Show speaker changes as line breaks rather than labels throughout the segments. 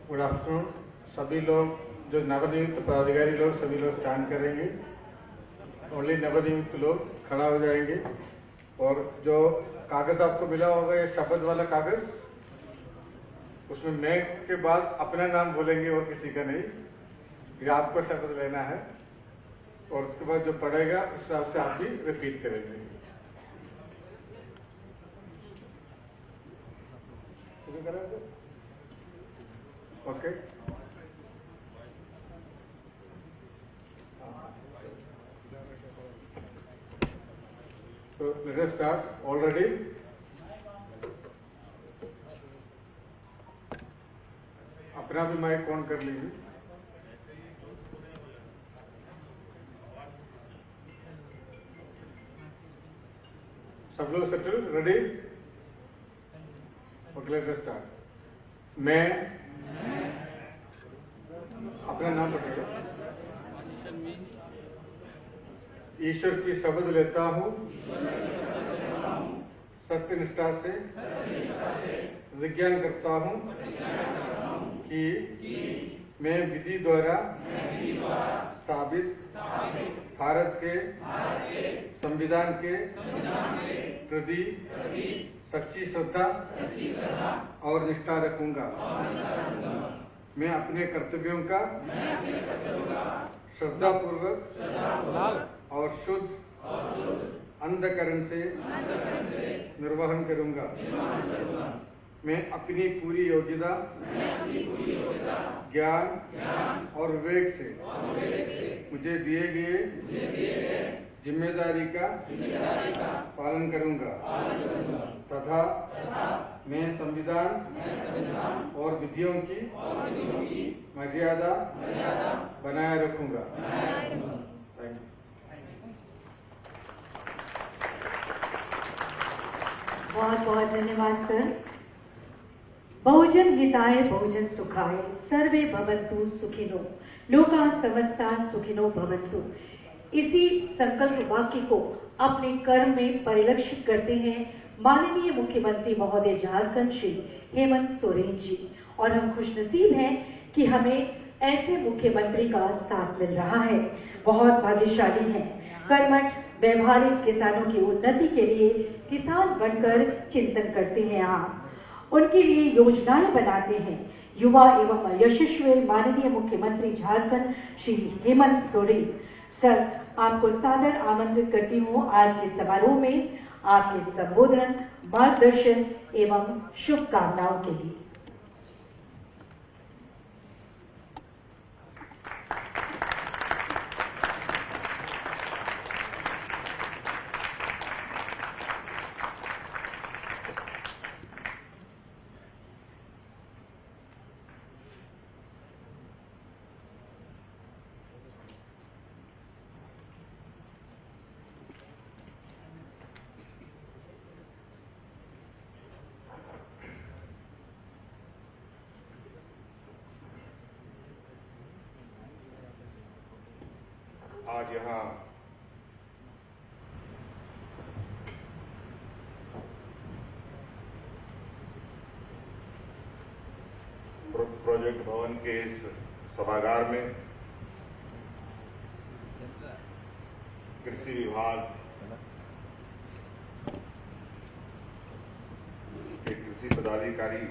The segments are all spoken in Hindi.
Good afternoon. सभी लोग जो नवनियुक्त पदाधिकारी लोग सभी लोग स्टैंड करेंगे। ओनली नवनियुक्त लोग खड़ा हो जाएंगे। और जो कागज आपको मिला होगा ये शपथ वाला कागज, उसमें मैं के बाद अपना नाम बोलेंगे और किसी का नहीं। ये आपको शपथ लेना है और उसके बाद जो पढ़ेगा उस हिसाब से आप भी रिपीट करेंगे। Okay. So let us start. All ready? अपना भी माइक ऑन कर लीजिए। सब लोग settle? Ready? Okay, let us start. मैं अपना नाम बताइए। ईश्वर की शपथ लेता हूँ सत्यनिष्ठा से विज्ञान करता हूँ कि मैं विधि द्वारा स्थापित भारत के संविधान के प्रति सच्ची श्रद्धा और निष्ठा रखूंगा। मैं अपने कर्तव्यों का श्रद्धापूर्वक और शुद्ध अंतःकरण से निर्वहन करूंगा। मैं अपनी पूरी योग्यता ज्ञान और विवेक से मुझे दिए गए जिम्मेदारी का पालन करूंगा तथा मैं संविधान और विधियों की मर्यादा बनाए रखूंगा। Thank you.
बहुत बहुत धन्यवाद सर। बहुजन हिताय बहुजन सुखाय सर्वे भवन्तु सुखिनो लोका समस्ता सुखिनो भवन्तु। इसी संकल्प वाक्य को अपने कर्म में परिलक्षित करते हैं माननीय मुख्यमंत्री महोदय झारखंड श्री हेमंत सोरेन जी। और हम खुशनसीब हैं कि हमें ऐसे मुख्यमंत्री का साथ मिल रहा है। बहुत भाग्यशाली हैं। कर्मठ व्यवहारिक किसानों की उन्नति के लिए किसान बनकर चिंतन करते हैं आप, उनके लिए योजनाएं बनाते हैं। युवा एवं यशस्वी माननीय मुख्यमंत्री झारखंड श्री हेमंत सोरेन सर, आपको सादर आमंत्रित करती हूँ आज के समारोह में आपके संबोधन, मार्गदर्शन एवं शुभकामनाओं के लिए।
आज यहाँ प्रोजेक्ट भवन के इस सभागार में कृषि विभाग के कृषि पदाधिकारी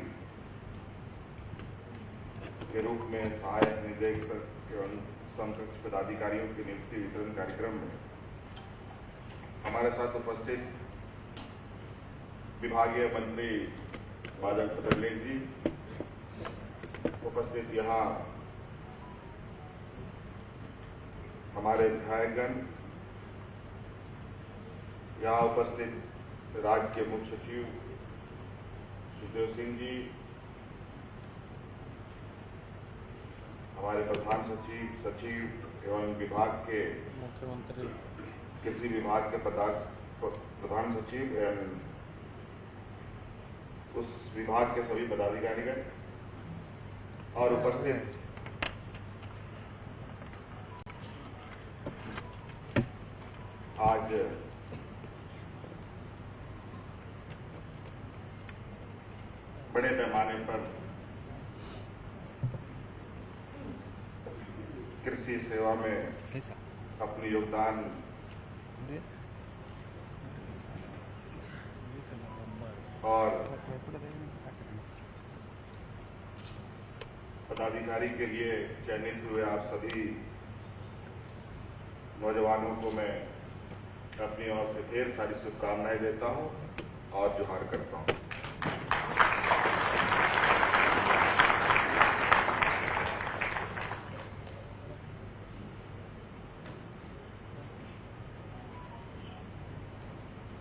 के रूप में सहायक निदेशक एवं समकक्ष पदाधिकारियों की नियुक्ति वितरण कार्यक्रम में हमारे साथ उपस्थित विभागीय मंत्री बादल पत्रलेख जी, उपस्थित यहाँ हमारे विधायकगण, यहाँ उपस्थित राज्य के मुख्य सचिव सुखदेव सिंह जी, हमारे प्रधान सचिव एवं विभाग के मुख्यमंत्री कृषि विभाग के प्रधान सचिव एवं उस विभाग के सभी पदाधिकारीगण और उपस्थित आज बड़े पैमाने पर कृषि सेवा में अपनी योगदान और पदाधिकारी के लिए चयनित हुए आप सभी नौजवानों को मैं अपनी ओर से ढेर सारी शुभकामनाएं देता हूं और जोहार करता हूं।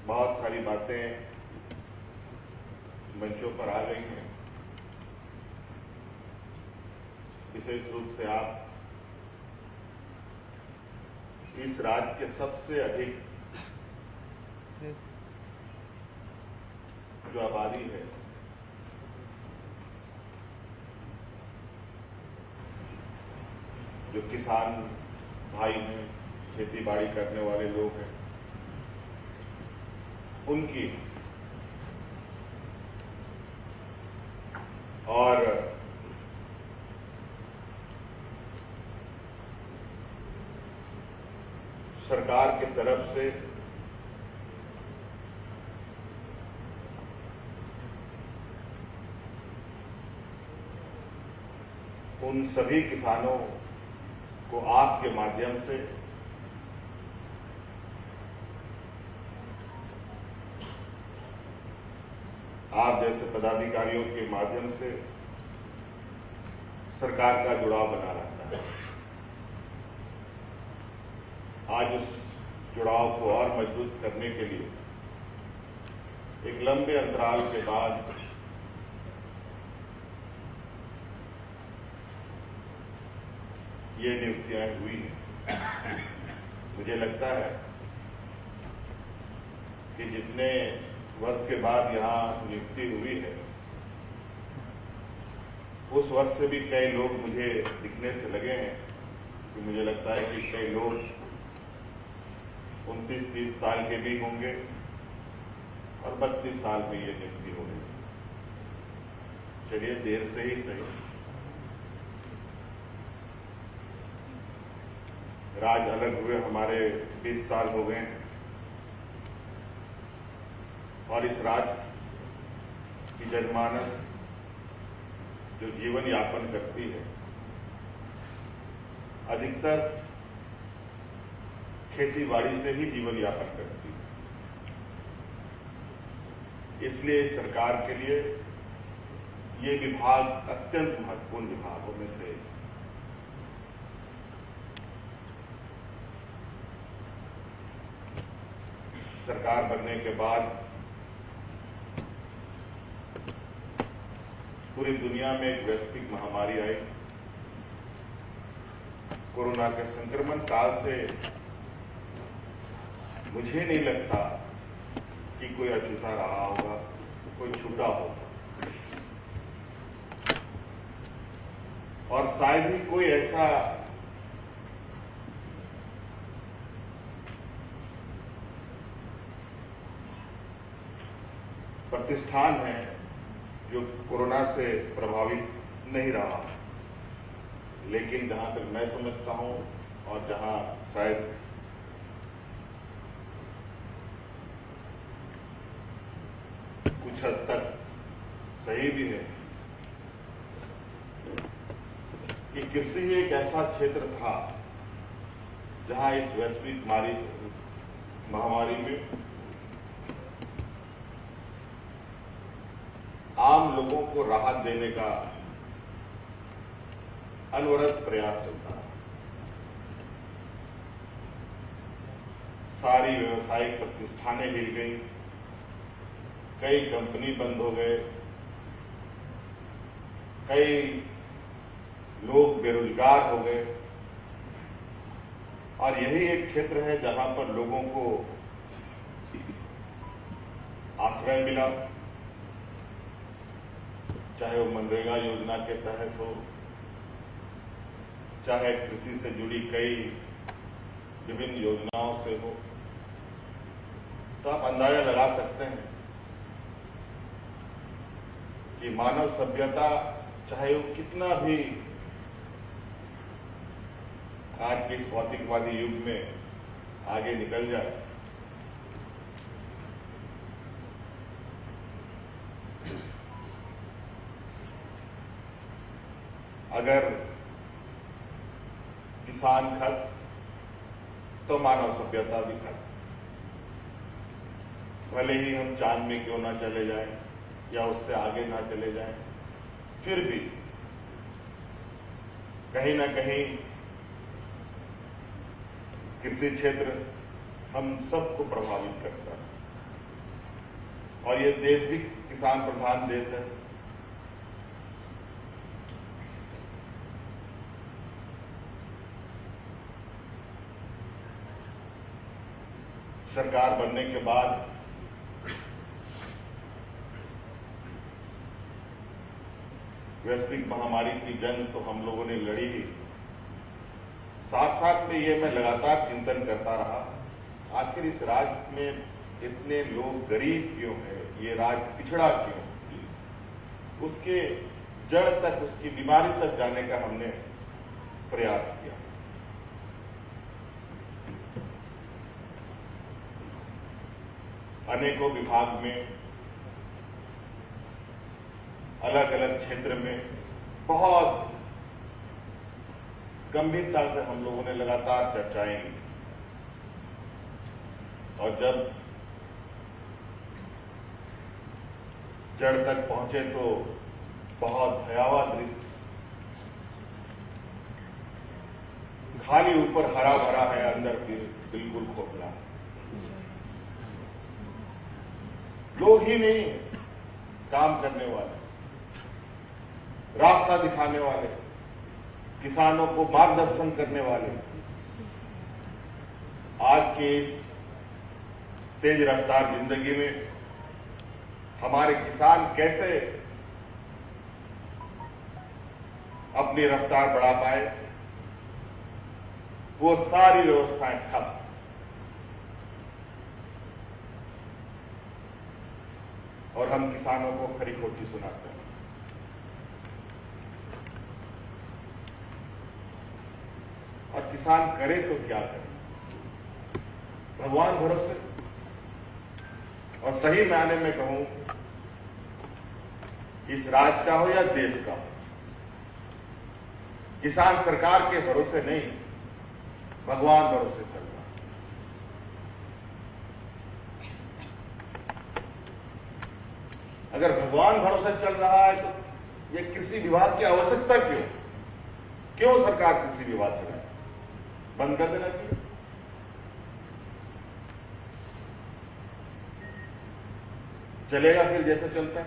बहुत सारी बातें मंचों पर आ गई हैं। विशेष रूप से आप इस राज्य के सबसे अधिक जो आबादी है, जो किसान भाई हैं, खेती बाड़ी करने वाले लोग हैं, उनकी और सरकार की तरफ से उन सभी किसानों को आपके माध्यम से आप जैसे पदाधिकारियों के माध्यम से सरकार का जुड़ाव बना रहता है। आज उस जुड़ाव को और मजबूत करने के लिए एक लंबे अंतराल के बाद ये नियुक्तियां हुई हैं। मुझे लगता है कि जितने वर्ष के बाद यहां नियुक्ति हुई है, उस वर्ष से भी कई लोग मुझे दिखने से लगे हैं कि मुझे लगता है कि कई लोग 29-30 साल के भी होंगे और 32 साल में ये नियुक्ति हो गई। चलिए, देर से ही सही, राज अलग हुए हमारे 20 साल हो गए हैं और इस राज्य की जनमानस जो जीवन यापन करती है, अधिकतर खेती बाड़ी से ही जीवन यापन करती है। इसलिए सरकार के लिए ये विभाग अत्यंत महत्वपूर्ण विभागों में से सरकार बनने के बाद पूरी दुनिया में एक वैश्विक महामारी आई। कोरोना के संक्रमण काल से मुझे नहीं लगता कि कोई अछूता रहा होगा, कोई छूटा होगा, और शायद ही कोई ऐसा प्रतिष्ठान है जो कोरोना से प्रभावित नहीं रहा। लेकिन जहां तक मैं समझता हूं और जहां शायद कुछ हद तक सही भी है कि कृषि एक ऐसा क्षेत्र था जहां इस वैश्विक महामारी में आम लोगों को राहत देने का अनवरत प्रयास चलता है। सारी व्यावसायिक प्रतिष्ठानें हिल गई, कई कंपनी बंद हो गए, कई लोग बेरोजगार हो गए, और यही एक क्षेत्र है जहां पर लोगों को आश्रय मिला, चाहे वो मनरेगा योजना के तहत हो, चाहे कृषि से जुड़ी कई विभिन्न योजनाओं से हो। तो आप अंदाजा लगा सकते हैं कि मानव सभ्यता चाहे वो कितना भी आज के इस भौतिकवादी युग में आगे निकल जाए। अगर किसान खत्म तो मानव सभ्यता भी खत्म। भले ही हम चांद में क्यों ना चले जाएं या उससे आगे ना चले जाएं, फिर भी कहीं ना कहीं कृषि क्षेत्र हम सबको प्रभावित करता है और ये देश भी किसान प्रधान देश है। सरकार बनने के बाद वैश्विक महामारी की जंग तो हम लोगों ने लड़ी ही, साथ साथ में ये मैं लगातार चिंतन करता रहा, आखिर इस राज्य में इतने लोग गरीब क्यों हैं, ये राज्य पिछड़ा क्यों, उसके जड़ तक, उसकी बीमारी तक जाने का हमने प्रयास किया। अनेकों विभाग में, अलग अलग क्षेत्र में बहुत गंभीरता से हम लोगों ने लगातार चर्चाएं की और जब जड़ तक पहुंचे तो बहुत भयावह दृश्य, खाली ऊपर हरा भरा है, अंदर फिर बिल्कुल खोखला, लोग ही नहीं काम करने वाले, रास्ता दिखाने वाले, किसानों को मार्गदर्शन करने वाले। आज के इस तेज रफ्तार जिंदगी में हमारे किसान कैसे अपनी रफ्तार बढ़ा पाए, वो सारी व्यवस्थाएं ठप। और हम किसानों को खरी खोटी सुनाते हैं। और किसान करे तो क्या करे, भगवान भरोसे। और सही मायने में कहूं, इस राज्य का हो या देश का हो, किसान सरकार के भरोसे नहीं, भगवान भरोसे चल रहा है। अगर भगवान भरोसे चल रहा है तो ये कृषि विभाग की आवश्यकता क्यों सरकार कृषि विभाग चलाए? बंद कर देना चाहिए। चलेगा फिर जैसे चलता है,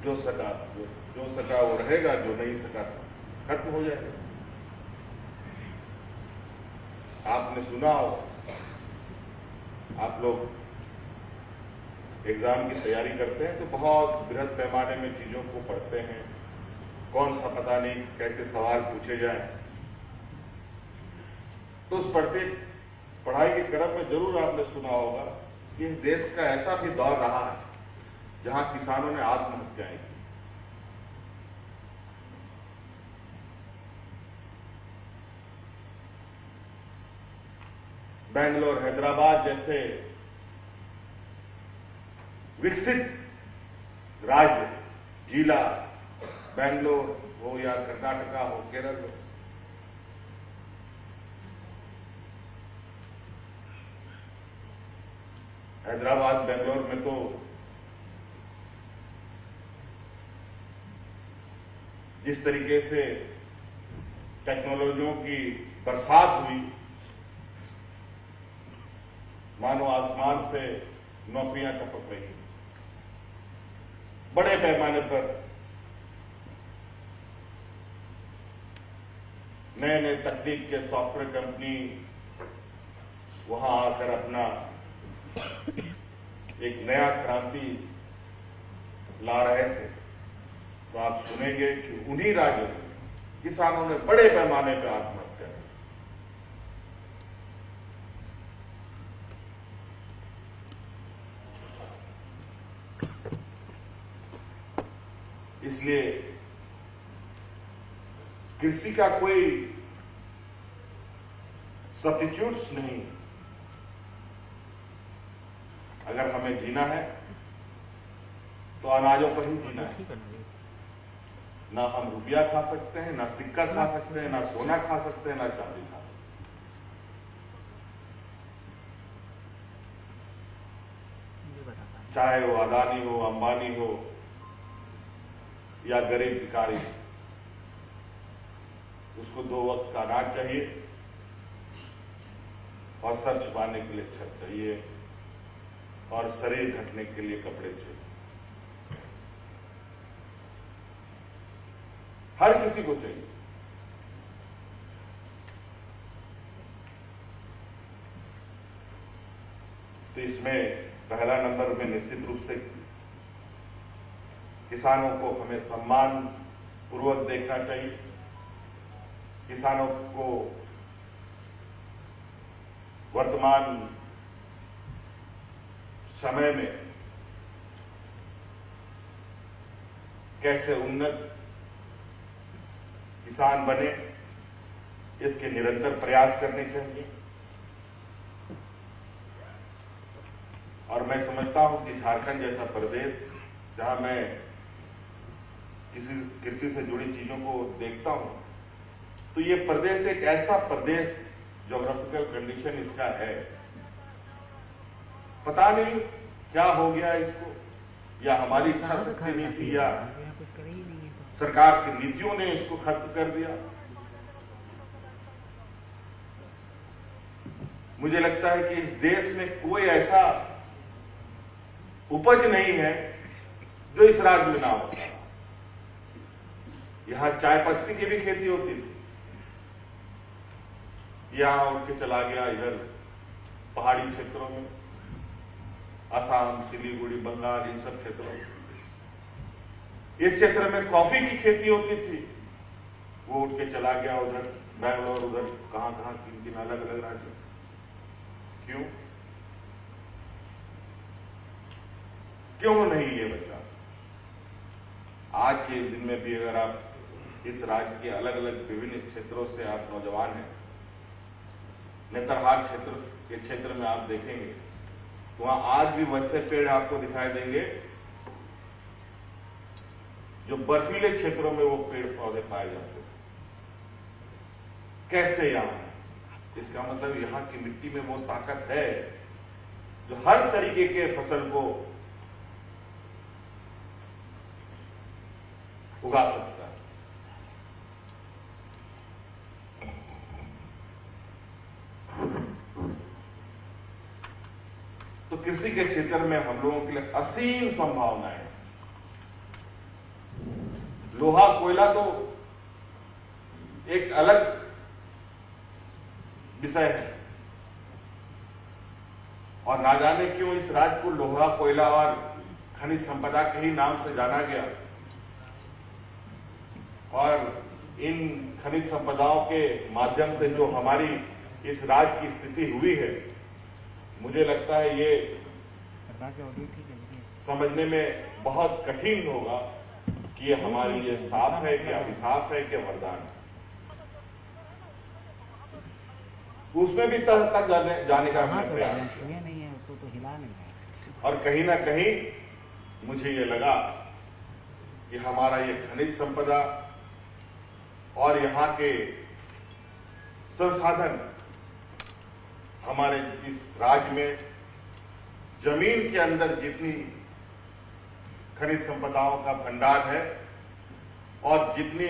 जो सका वो रहेगा, जो नहीं सका खत्म हो जाएगा। आपने सुना हो, आप लोग एग्जाम की तैयारी करते हैं तो बहुत बृहद पैमाने में चीजों को पढ़ते हैं, कौन सा पता नहीं कैसे सवाल पूछे जाए। तो उस पढ़ाई के क्रम में जरूर आपने सुना होगा कि इस देश का ऐसा भी दौर रहा है जहां किसानों ने आत्महत्याएं की। बेंगलोर, हैदराबाद जैसे विकसित राज्य, जिला, बेंगलोर हो या कर्नाटका हो, केरल हो, हैदराबाद, बेंगलोर में तो जिस तरीके से टेक्नोलॉजियों की बरसात हुई, मानो आसमान से नौकरियां टपक रही। बड़े पैमाने पर नए नए तकनीक के सॉफ्टवेयर कंपनी वहां आकर अपना एक नया क्रांति ला रहे थे। तो आप सुनेंगे कि उन्हीं राज्यों में किसानों ने बड़े पैमाने पर आत्महत्या की। इसलिए कृषि का कोई सब्स्टिट्यूट्स नहीं। अगर हमें जीना है तो अनाजों पर ही जीना है। ना हम रुपया खा सकते हैं, ना सिक्का खा सकते हैं, ना सोना खा सकते हैं, ना चांदी खा सकते हैं। चाहे वो अदानी हो, अंबानी हो या गरीब भिखारी, उसको 2 वक्त का अनाज चाहिए और सर छुपाने के लिए छत चाहिए और शरीर ढकने के लिए कपड़े चाहिए। हर किसी को चाहिए। तो इसमें पहला नंबर में निश्चित रूप से किसानों को हमें सम्मान पूर्वक देखना चाहिए। किसानों को वर्तमान समय में कैसे उन्नत किसान बने, इसके निरंतर प्रयास करने चाहिए। और मैं समझता हूं कि झारखंड जैसा प्रदेश, जहां मैं कृषि से जुड़ी चीजों को देखता हूं, तो ये प्रदेश एक ऐसा प्रदेश, ज्योग्राफिकल कंडीशन इसका है, पता नहीं क्या हो गया इसको, या हमारी इच्छा शक्ति नहीं थी, या सरकार की नीतियों ने इसको खत्म कर दिया। मुझे लगता है कि इस देश में कोई ऐसा उपज नहीं है जो इस राज्य में ना होता। यहां चाय पत्ती की भी खेती होती थी, यहां उठ के चला गया इधर पहाड़ी क्षेत्रों में, असम, सिलीगुड़ी, बंगाल, इन सब क्षेत्रों में। इस क्षेत्र में कॉफी की खेती होती थी, वो उठ के चला गया उधर बैंगलोर, उधर कहां कहां, 3 अलग अलग राज्य। क्यों क्यों नहीं ये बचा? आज के दिन में भी अगर आप इस राज्य के अलग अलग विभिन्न क्षेत्रों से आप नौजवान हैं, नेतरहाट क्षेत्र में आप देखेंगे तो वहां आज भी वैसे पेड़ आपको दिखाई देंगे जो बर्फीले क्षेत्रों में वो पेड़ पौधे पाए जाते हैं। कैसे यहां? इसका मतलब यहां की मिट्टी में वो ताकत है जो हर तरीके के फसल को उगा सकता है। तो कृषि के क्षेत्र में हम लोगों के लिए असीम संभावनाएं हैं। लोहा कोयला तो एक अलग विषय है, और ना जाने क्यों इस राज्य को लोहा कोयला और खनिज संपदा के ही नाम से जाना गया, और इन खनिज संपदाओं के माध्यम से जो हमारी इस राज्य की स्थिति हुई है, मुझे लगता है ये समझने में बहुत कठिन होगा कि ये हमारे लिए साफ है कि अभिशाप है कि वरदान है। उसमें भी तह तक जाने का हमने प्रयास किया, और कहीं ना कहीं मुझे ये लगा कि हमारा ये खनिज संपदा और यहाँ के संसाधन, हमारे इस राज्य में जमीन के अंदर जितनी खनिज संपदाओं का भंडार है और जितनी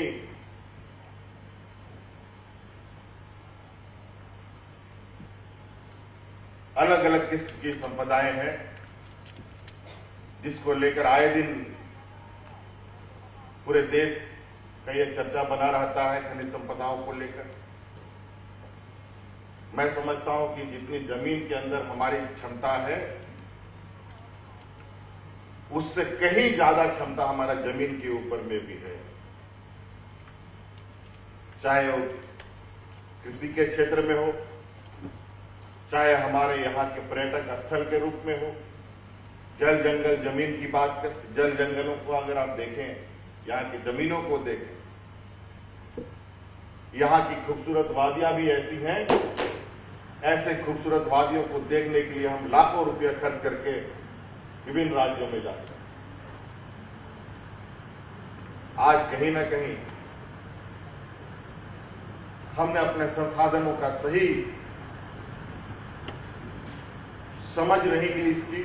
अलग अलग किस्म की संपदाएं हैं, जिसको लेकर आए दिन पूरे देश का ये चर्चा बना रहता है खनिज संपदाओं को लेकर। मैं समझता हूं कि जितनी जमीन के अंदर हमारी क्षमता है, उससे कहीं ज्यादा क्षमता हमारा जमीन के ऊपर में भी है। चाहे वो कृषि के क्षेत्र में हो, चाहे हमारे यहाँ के पर्यटक स्थल के रूप में हो, जल जंगल जमीन की बात कर, जल जंगलों को अगर आप देखें, यहाँ की जमीनों को देखें, यहाँ की खूबसूरत वादियां भी ऐसी हैं, ऐसे खूबसूरत वादियों को देखने के लिए हम लाखों रुपया खर्च करके विभिन्न राज्यों में जाते हैं। आज कहीं ना कहीं हमने अपने संसाधनों का सही समझ नहीं ली इसकी,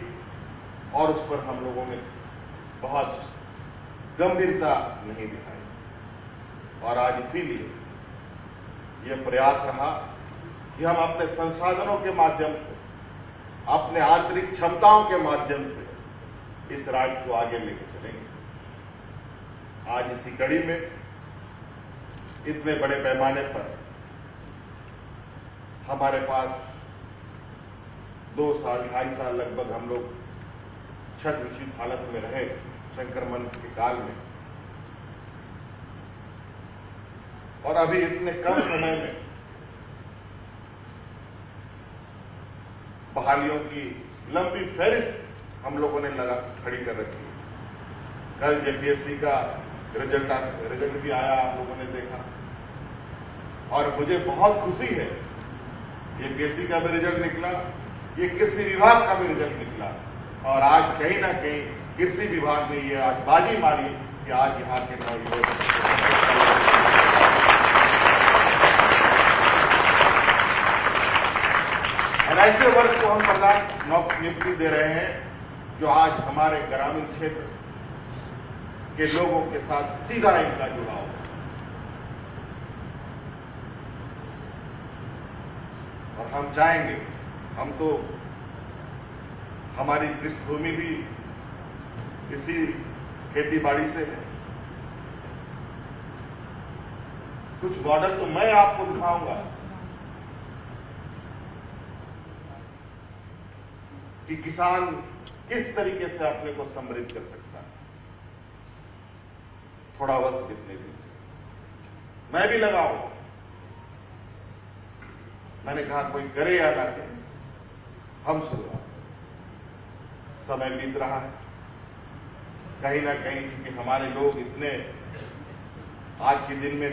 और उस पर हम लोगों ने बहुत गंभीरता नहीं दिखाई। और आज इसीलिए यह प्रयास रहा कि हम अपने संसाधनों के माध्यम से, अपने आंतरिक क्षमताओं के माध्यम से इस राज्य को आगे लेकर चलेंगे। आज इसी कड़ी में इतने बड़े पैमाने पर हमारे पास 2 साल 2.5 साल लगभग हम लोग छत विक्षित हालत में रहे संक्रमण के काल में, और अभी इतने कम समय में बहालियों की लंबी फहरिस्त हम लोगों ने लगा खड़ी कर रखी है। कल जेपीएससी का रिजल्ट भी आया, आप लोगों ने देखा, और मुझे बहुत खुशी है। जेपीएससी का भी रिजल्ट निकला, ये कृषि विभाग का भी रिजल्ट निकला, और आज कहीं ना कहीं कृषि विभाग ने ये आज बाजी मारी कि आज यहाँ के नौयुवक और ऐसे वर्ग को हम प्रधान नियुक्ति दे रहे हैं जो आज हमारे ग्रामीण क्षेत्र के लोगों के साथ सीधा इनका जुड़ाव है। और हम चाहेंगे, हम तो हमारी पृष्ठभूमि भी इसी खेती बाड़ी से है। कुछ मॉडल तो मैं आपको दिखाऊंगा कि किसान किस तरीके से अपने को समृद्ध कर सकता है। थोड़ा वक्त कितने भी मैं भी लगाऊं। मैंने कहा कोई करे या ना करे, हम शुरुआत। समय बीत रहा है, कहीं ना कहीं क्योंकि हमारे लोग इतने आज के दिन में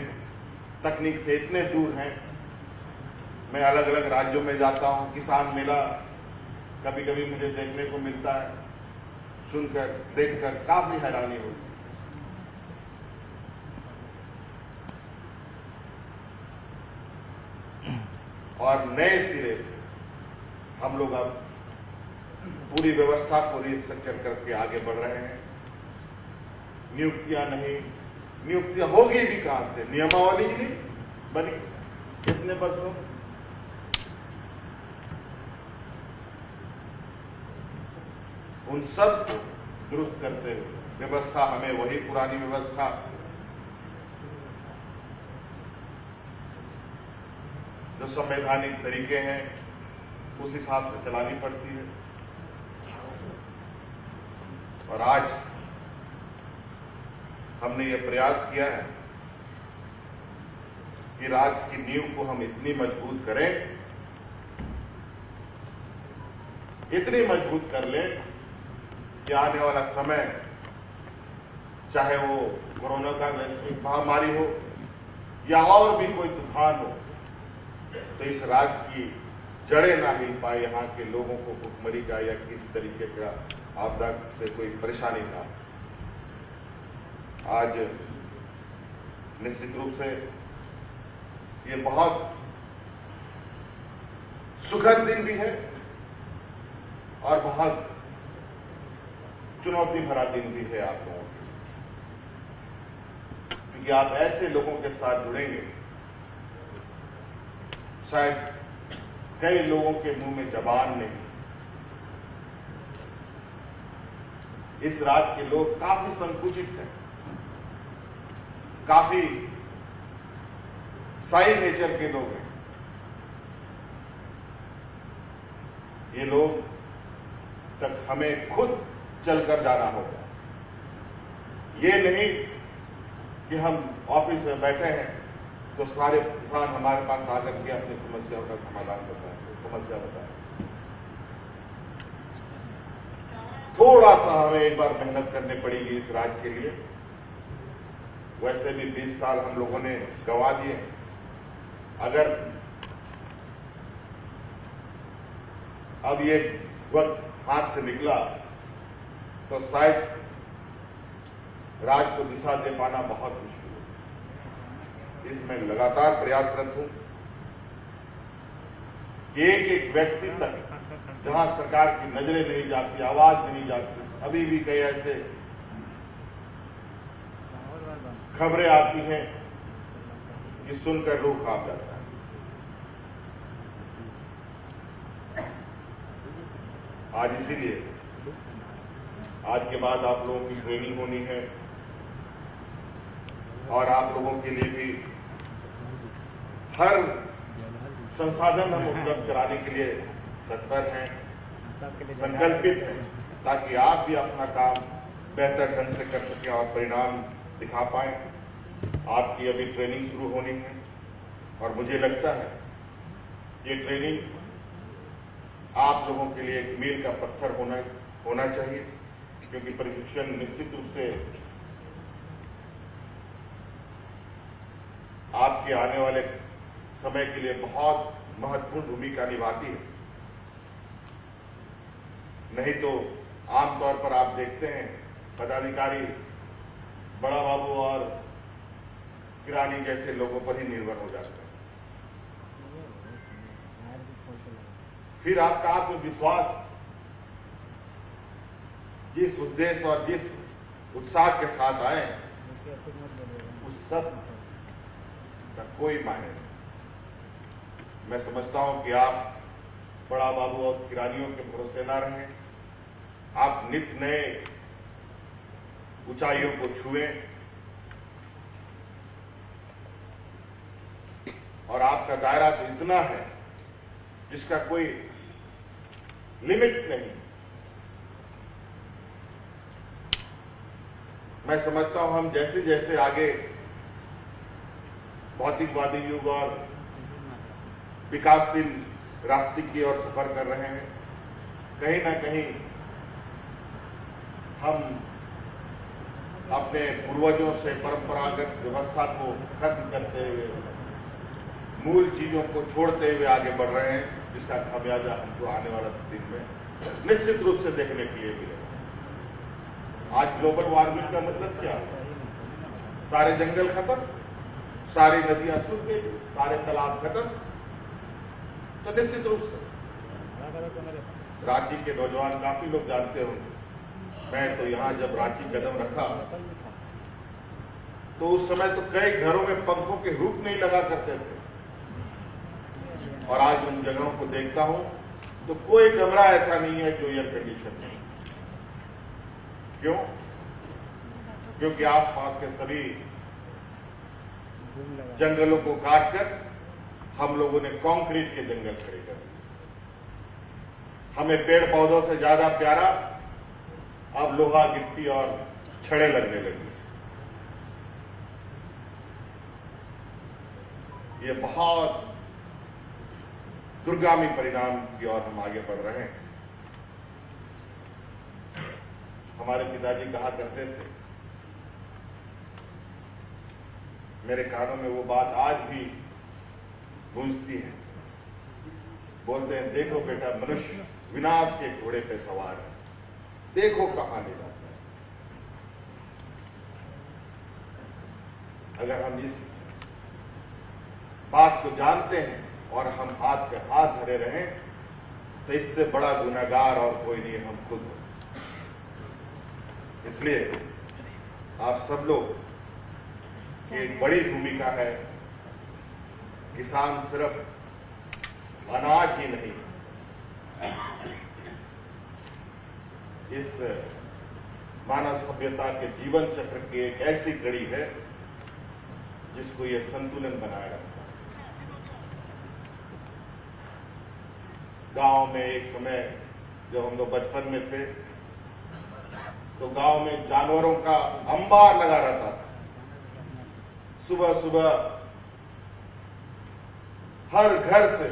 तकनीक से इतने दूर हैं। मैं अलग अलग राज्यों में जाता हूं, किसान मेला कभी कभी मुझे देखने को मिलता है, सुनकर देखकर काफी हैरानी होती है। और नए सिरे से हम लोग अब पूरी व्यवस्था को रीस्ट्रक्चर करके आगे बढ़ रहे हैं। नियुक्तियां नहीं, नियुक्तियां होगी भी कहां से, नियमावली ही नहीं बनी कितने वर्षों। उन सब को दुरुस्त करते हुए व्यवस्था, हमें वही पुरानी व्यवस्था जो संवैधानिक तरीके हैं उस हिसाब से चलानी पड़ती है। और आज हमने ये प्रयास किया है कि राज्य की नींव को हम इतनी मजबूत करें, इतनी मजबूत कर लें कि आने वाला समय, चाहे वो कोरोना का वैश्विक महामारी हो या और भी कोई तूफान हो, तो इस राज्य की जड़ें ना हिल पाए, यहाँ के लोगों को भुखमरी का या किसी तरीके का आपदा से कोई परेशानी ना हो। आज निश्चित रूप से ये बहुत सुखद दिन भी है और बहुत चुनौती भरा दिन भी है आप लोगों के, क्योंकि आप ऐसे लोगों के साथ जुड़ेंगे, शायद कई लोगों के मुंह में जबान नहीं। इस राज्य के लोग काफी संकुचित हैं, काफी साई नेचर के लोग हैं। ये लोग तक हमें खुद चलकर जाना होगा। ये नहीं कि हम ऑफिस में बैठे हैं तो सारे किसान हमारे पास आकर के अपनी समस्याओं का समाधान बताएं, समस्या बताएं। थोड़ा सा हमें एक बार मेहनत करनी पड़ेगी इस राज्य के लिए। वैसे भी 20 साल हम लोगों ने गंवा दिए, अगर अब ये वक्त हाथ से निकला तो शायद राज्य को दिशा दे पाना बहुत मुश्किल है। इसमें लगातार प्रयासरत हूं कि एक एक व्यक्ति तक जहां सरकार की नजरें नहीं जाती, आवाज नहीं जाती, अभी भी कई ऐसे खबरें आती हैं कि सुनकर रूह कांप जाता है। आज इसीलिए आज के बाद आप लोगों की ट्रेनिंग होनी है और आप लोगों के लिए भी हर संसाधन हम उपलब्ध कराने के लिए तत्पर हैं, संकल्पित हैं, ताकि आप भी अपना काम बेहतर ढंग से कर सकें और परिणाम दिखा पाएं। आपकी अभी ट्रेनिंग शुरू होनी है और मुझे लगता है ये ट्रेनिंग आप लोगों के लिए एक मील का पत्थर होना चाहिए, क्योंकि प्रशिक्षण निश्चित रूप से आपके आने वाले समय के लिए बहुत महत्वपूर्ण भूमिका निभाती है। नहीं तो आमतौर पर आप देखते हैं पदाधिकारी बड़ा बाबू और किरानी जैसे लोगों पर ही निर्भर हो जाते हैं। फिर आपका आत्मविश्वास जिस उद्देश्य और जिस उत्साह के साथ आए उस सब का कोई मायने नहीं। मैं समझता हूं कि आप बड़ा बाबू और किरानियों के भरोसे ना रहें, आप नित नए ऊंचाइयों को छुएं और आपका दायरा तो इतना है जिसका कोई लिमिट नहीं। मैं समझता हूं हम जैसे जैसे आगे भौतिकवादी युग और विकासशील रास्ते की ओर सफर कर रहे हैं, कहीं ना कहीं हम अपने पूर्वजों से परंपरागत व्यवस्था को खत्म करते हुए मूल चीजों को छोड़ते हुए आगे बढ़ रहे हैं, जिसका खामियाजा हमको आने वाला दिन में निश्चित रूप से देखने के लिए मिलेगा। आज ग्लोबल वार्मिंग का मतलब क्या है? सारे जंगल खत्म, सारी नदियां सूख गई, सारे तालाब खत्म। तो निश्चित रूप से रांची के नौजवान काफी लोग जानते होंगे, मैं तो यहां जब रांची कदम रखा तो उस समय तो कई घरों में पंखों के रूप नहीं लगा करते थे, और आज उन जगहों को देखता हूं तो कोई कमरा ऐसा नहीं है जो एयर कंडीशन नहीं। क्यों? क्योंकि आसपास के सभी जंगलों को काटकर हम लोगों ने कंक्रीट के जंगल खड़े कर दिए। हमें पेड़ पौधों से ज्यादा प्यारा अब लोहा, गिट्टी और छड़े लगने लगे। ये बहुत दुर्गामी परिणाम की ओर हम आगे बढ़ रहे हैं। हमारे पिताजी कहा करते थे, मेरे कानों में वो बात आज भी गूंजती है। बोलते हैं, देखो बेटा, मनुष्य विनाश के घोड़े पे सवार है, देखो कहां ले जाता है। अगर हम इस बात को जानते हैं और हम हाथ पे हाथ धरे रहें तो इससे बड़ा गुनहगार और कोई नहीं, हम खुद हैं। इसलिए आप सब लोग की एक बड़ी भूमिका है। किसान सिर्फ अनाज ही नहीं, इस मानव सभ्यता के जीवन चक्र की एक ऐसी कड़ी है जिसको ये संतुलन बनाए रखता है। गांव में एक समय जब हम लोग बचपन में थे तो गांव में जानवरों का अंबार लगा रहता था। सुबह सुबह हर घर से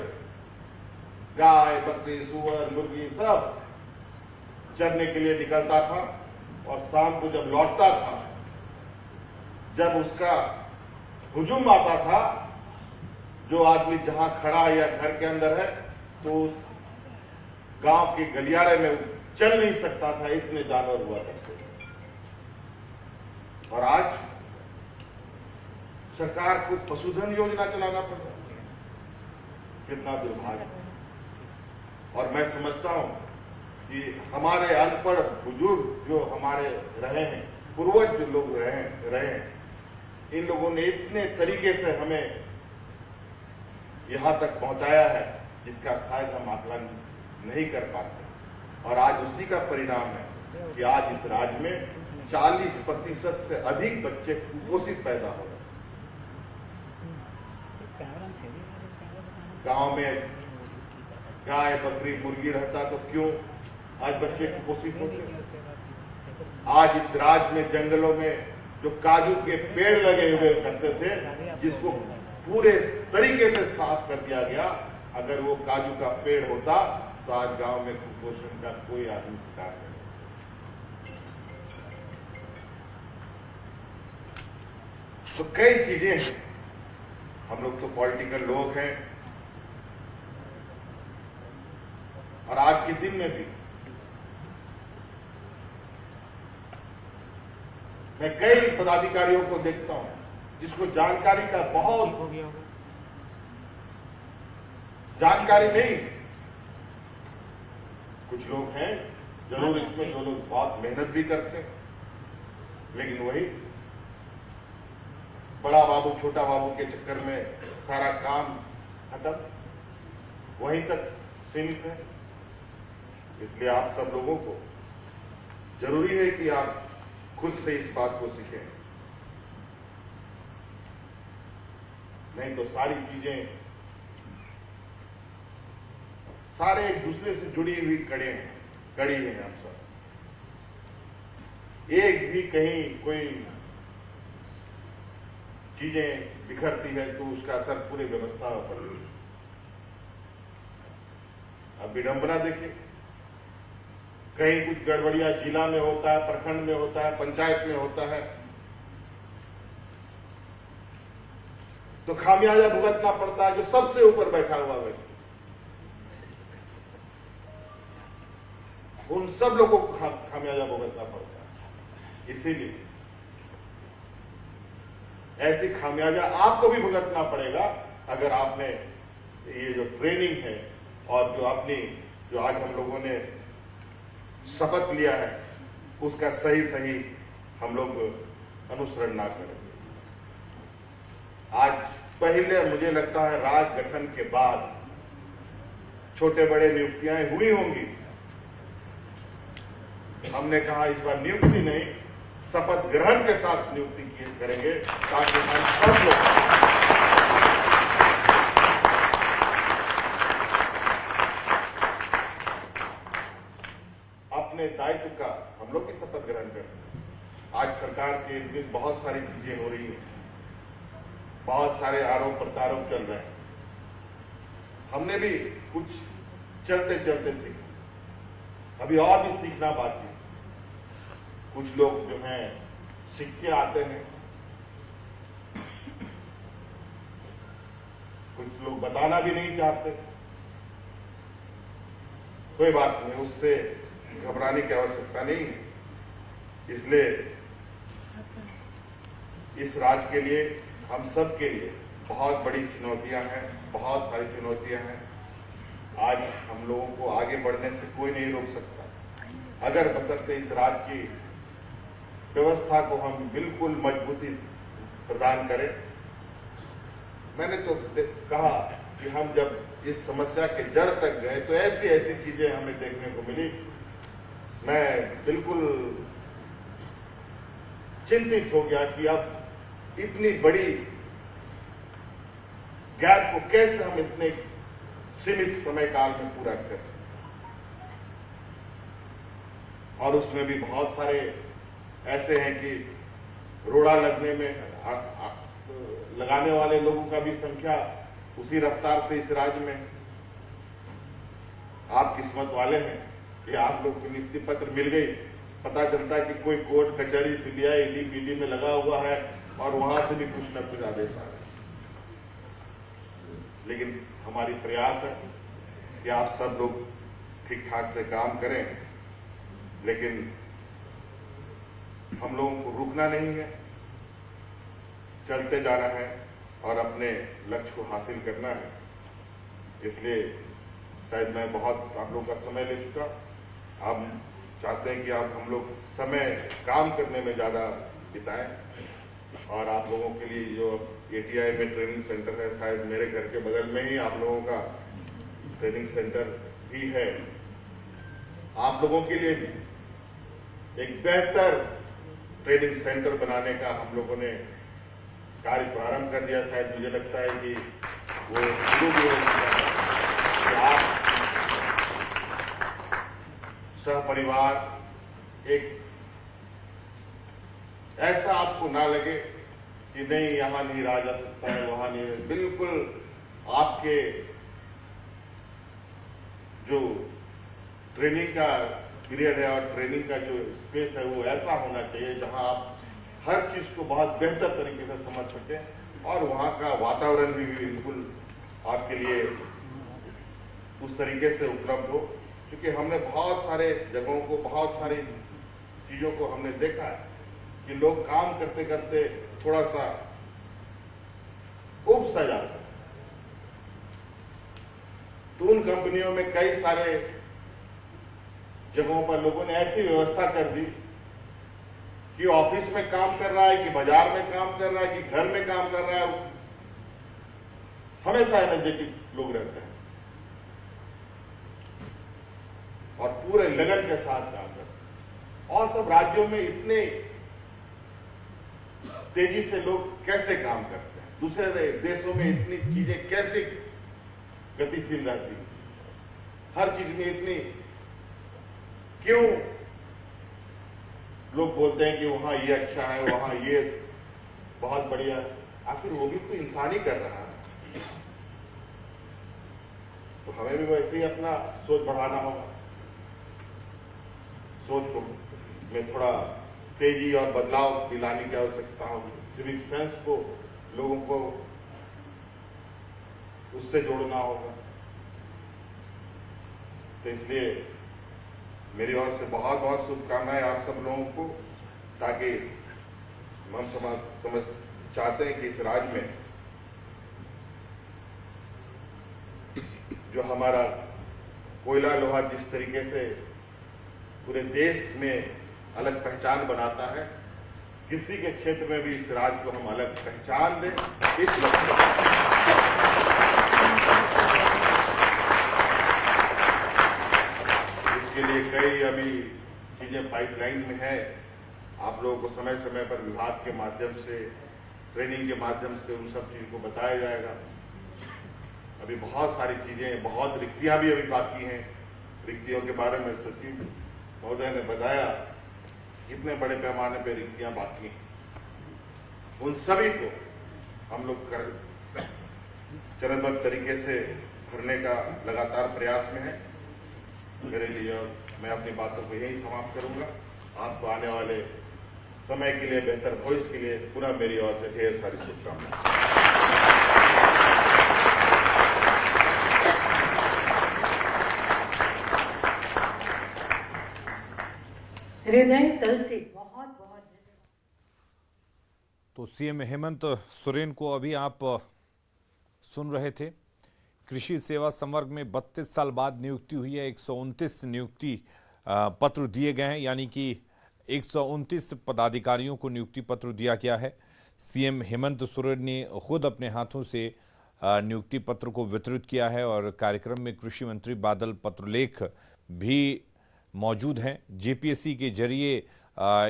गाय, बकरी, सूअर, मुर्गी सब चरने के लिए निकलता था, और शाम को जब लौटता था, जब उसका हुजूम आता था जो आदमी जहां खड़ा है या घर के अंदर है तो उस गांव के गलियारे में चल नहीं सकता था, इतने जानवर हुआ करते थे। और आज सरकार को पशुधन योजना चलाना पड़ रहा है, कितना दुर्भाग्य। और मैं समझता हूं कि हमारे अनपढ़ बुजुर्ग जो हमारे रहे हैं, पूर्वज जो लोग रहे हैं, इन लोगों ने इतने तरीके से हमें यहां तक पहुंचाया है जिसका शायद हम आकलन नहीं कर पाते। और आज उसी का परिणाम है कि आज इस राज्य में 40% से अधिक बच्चे कुपोषित पैदा हो रहे हैं। गांव में गाय, बकरी, मुर्गी रहता तो क्यों आज बच्चे कुपोषित होते? आज इस राज्य में जंगलों में जो काजू के पेड़ लगे हुए करते थे, जिसको पूरे तरीके से साफ कर दिया गया, अगर वो काजू का पेड़ होता तो आज गांव में कुपोषण का कोई आदमी शिकार नहीं। तो कई चीजें हैं, हम लोग तो पॉलिटिकल लोग हैं, और आज के दिन में भी मैं कई पदाधिकारियों को देखता हूं जिसको जानकारी का बहुत जानकारी नहीं। कुछ लोग हैं जरूर इसमें जो लोग बहुत मेहनत भी करते हैं, लेकिन वही बड़ा बाबू छोटा बाबू के चक्कर में सारा काम खत्म, वहीं तक सीमित है। इसलिए आप सब लोगों को जरूरी है कि आप खुद से इस बात को सीखें, नहीं तो सारी चीजें सारे एक दूसरे से जुड़ी हुई कड़ी हैं। हम सब एक भी कहीं कोई चीजें बिखरती है तो उसका असर पूरी व्यवस्था पर। अब विडंबना देखिए, कहीं कुछ गड़बड़िया जिला में होता है, प्रखंड में होता है, पंचायत में होता है, तो खामियाजा भुगतना पड़ता है जो सबसे ऊपर बैठा हुआ व्यक्ति। उन सब लोगों को खामियाजा भुगतना पड़ता है। इसीलिए ऐसी खामियाजा आपको भी भुगतना पड़ेगा अगर आपने ये जो ट्रेनिंग है और जो आज हम लोगों ने शपथ लिया है उसका सही हम लोग अनुसरण ना करें। आज पहले मुझे लगता है राज गठन के बाद छोटे बड़े नियुक्तियां हुई होंगी। हमने कहा इस बार नियुक्ति नहीं, शपथ ग्रहण के साथ नियुक्ति करेंगे ताकि हम सब लोग अपने दायित्व का हम लोग भी शपथ ग्रहण करें। आज सरकार के इर्द गिर्द बहुत सारी चीजें हो रही हैं, बहुत सारे आरोप प्रत्यारोप चल रहे हैं। हमने भी कुछ चलते चलते सीखा, अभी और भी सीखना बाकी है। कुछ लोग जो हैं सीख के आते हैं, कुछ लोग बताना भी नहीं चाहते। कोई बात नहीं, उससे घबराने की आवश्यकता नहीं है। इसलिए इस राज्य के लिए, हम सब के लिए बहुत बड़ी चुनौतियां हैं, बहुत सारी चुनौतियां हैं। आज हम लोगों को आगे बढ़ने से कोई नहीं रोक सकता, अगर बशर्ते इस राज्य की व्यवस्था को हम बिल्कुल मजबूती प्रदान करें। मैंने तो कहा कि हम जब इस समस्या के जड़ तक गए तो ऐसी ऐसी चीजें हमें देखने को मिली। मैं बिल्कुल चिंतित हो गया कि अब इतनी बड़ी गैप को कैसे हम इतने सीमित समय काल में पूरा कर सकते। और उसमें भी बहुत सारे ऐसे हैं कि रोड़ा लगने में लगाने वाले लोगों का भी संख्या उसी रफ्तार से इस राज्य में। आप किस्मत वाले हैं कि आप लोग को नियुक्ति पत्र मिल गई, पता चलता है कि कोई कोर्ट कचहरी सीबीआई ईडी पीडी में लगा हुआ है और वहां से भी कुछ न कुछ आदेश आ रहे। लेकिन हमारी प्रयास है कि आप सब लोग ठीक ठाक से काम करें, लेकिन हम लोगों को रुकना नहीं है, चलते जाना है और अपने लक्ष्य को हासिल करना है। इसलिए शायद मैं बहुत आप लोगों का समय ले चुका। आप चाहते हैं कि आप हम लोग समय काम करने में ज़्यादा बिताएं, और आप लोगों के लिए जो ATI में ट्रेनिंग सेंटर है, शायद मेरे घर के बगल में ही आप लोगों का ट्रेनिंग सेंटर भी है। आप लोगों के लिए भी एक बेहतर ट्रेनिंग सेंटर बनाने का हम लोगों ने कार्य प्रारंभ कर दिया। शायद मुझे लगता है कि वो शुरू भी हो चुका है कि आप सहपरिवार एक ऐसा आपको ना लगे कि नहीं यहां नहीं रहा जा सकता है, वहां नहीं, बिल्कुल आपके जो ट्रेनिंग का पीरियड है और ट्रेनिंग का जो स्पेस है वो ऐसा होना चाहिए जहां आप हर चीज को बहुत बेहतर तरीके से समझ सकें, और वहां का वातावरण भी बिल्कुल आपके लिए उस तरीके से उपलब्ध हो। क्योंकि हमने बहुत सारे जगहों को, बहुत सारी चीजों को हमने देखा है कि लोग काम करते करते थोड़ा सा उब सा जाते हैं। तो उन कंपनियों में कई सारे जगहों पर लोगों ने ऐसी व्यवस्था कर दी कि ऑफिस में काम कर रहा है, कि बाजार में काम कर रहा है, कि घर में काम कर रहा है, हमेशा एनर्जेटिक लोग रहते हैं और पूरे लगन के साथ काम करते हैं। और सब राज्यों में इतने तेजी से लोग कैसे काम करते हैं, दूसरे देशों में इतनी चीजें कैसे गतिशील रहती हैं, हर चीज में इतनी क्यों लोग बोलते हैं कि वहां ये अच्छा है, वहां ये बहुत बढ़िया है। आखिर वो भी तो इंसान ही कर रहा है, तो हमें भी वैसे ही अपना सोच बढ़ाना होगा। सोच को में थोड़ा तेजी और बदलाव भी लाने की आवश्यकता होगी। सिविक सेंस को लोगों को उससे जोड़ना होगा। तो इसलिए मेरी ओर से बहुत बहुत शुभकामनाएं आप सब लोगों को, ताकि हम समझ चाहते हैं कि इस राज्य में जो हमारा कोयला लोहा जिस तरीके से पूरे देश में अलग पहचान बनाता है, किसी के क्षेत्र में भी इस राज्य को हम अलग पहचान दें, इस लक्ष्य के लिए कई अभी चीजें पाइपलाइन में है। आप लोगों को समय समय पर विभाग के माध्यम से, ट्रेनिंग के माध्यम से उन सब चीजों को बताया जाएगा। अभी बहुत सारी चीजें, बहुत रिक्तियां भी अभी बाकी हैं। रिक्तियों के बारे में सचिव महोदय ने बताया कितने बड़े पैमाने पर रिक्तियां बाकी हैं। उन सभी को हम लोग चरणबद्ध तरीके से भरने का लगातार प्रयास में है। मेरे लिए, और मैं अपनी बातों को यही समाप्त करूंगा। आपको आने वाले समय के लिए, बेहतर भविष्य के लिए पुनः मेरी ओर से ढेर सारी शुभकामनाएं।
हृदय तल से बहुत बहुत धन्यवाद।
तो सीएम हेमंत सोरेन को अभी आप सुन रहे थे। कृषि सेवा संवर्ग में 32 साल बाद नियुक्ति हुई है। 129 नियुक्ति पत्र दिए गए हैं, यानी कि 129 पदाधिकारियों को नियुक्ति पत्र दिया गया है। सीएम हेमंत सोरेन ने खुद अपने हाथों से नियुक्ति पत्र को वितरित किया है, और कार्यक्रम में कृषि मंत्री बादल पत्रलेख भी मौजूद हैं। जेपीएससी के जरिए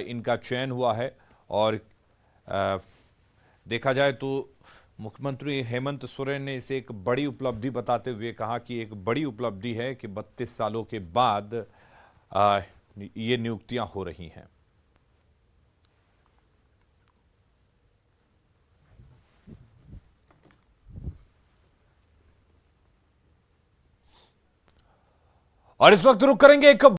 इनका चयन हुआ है, और देखा जाए तो मुख्यमंत्री हेमंत सोरेन ने इसे एक बड़ी उपलब्धि बताते हुए कहा कि एक बड़ी उपलब्धि है कि 32 सालों के बाद ये नियुक्तियां हो रही हैं। और इस वक्त रुक करेंगे एक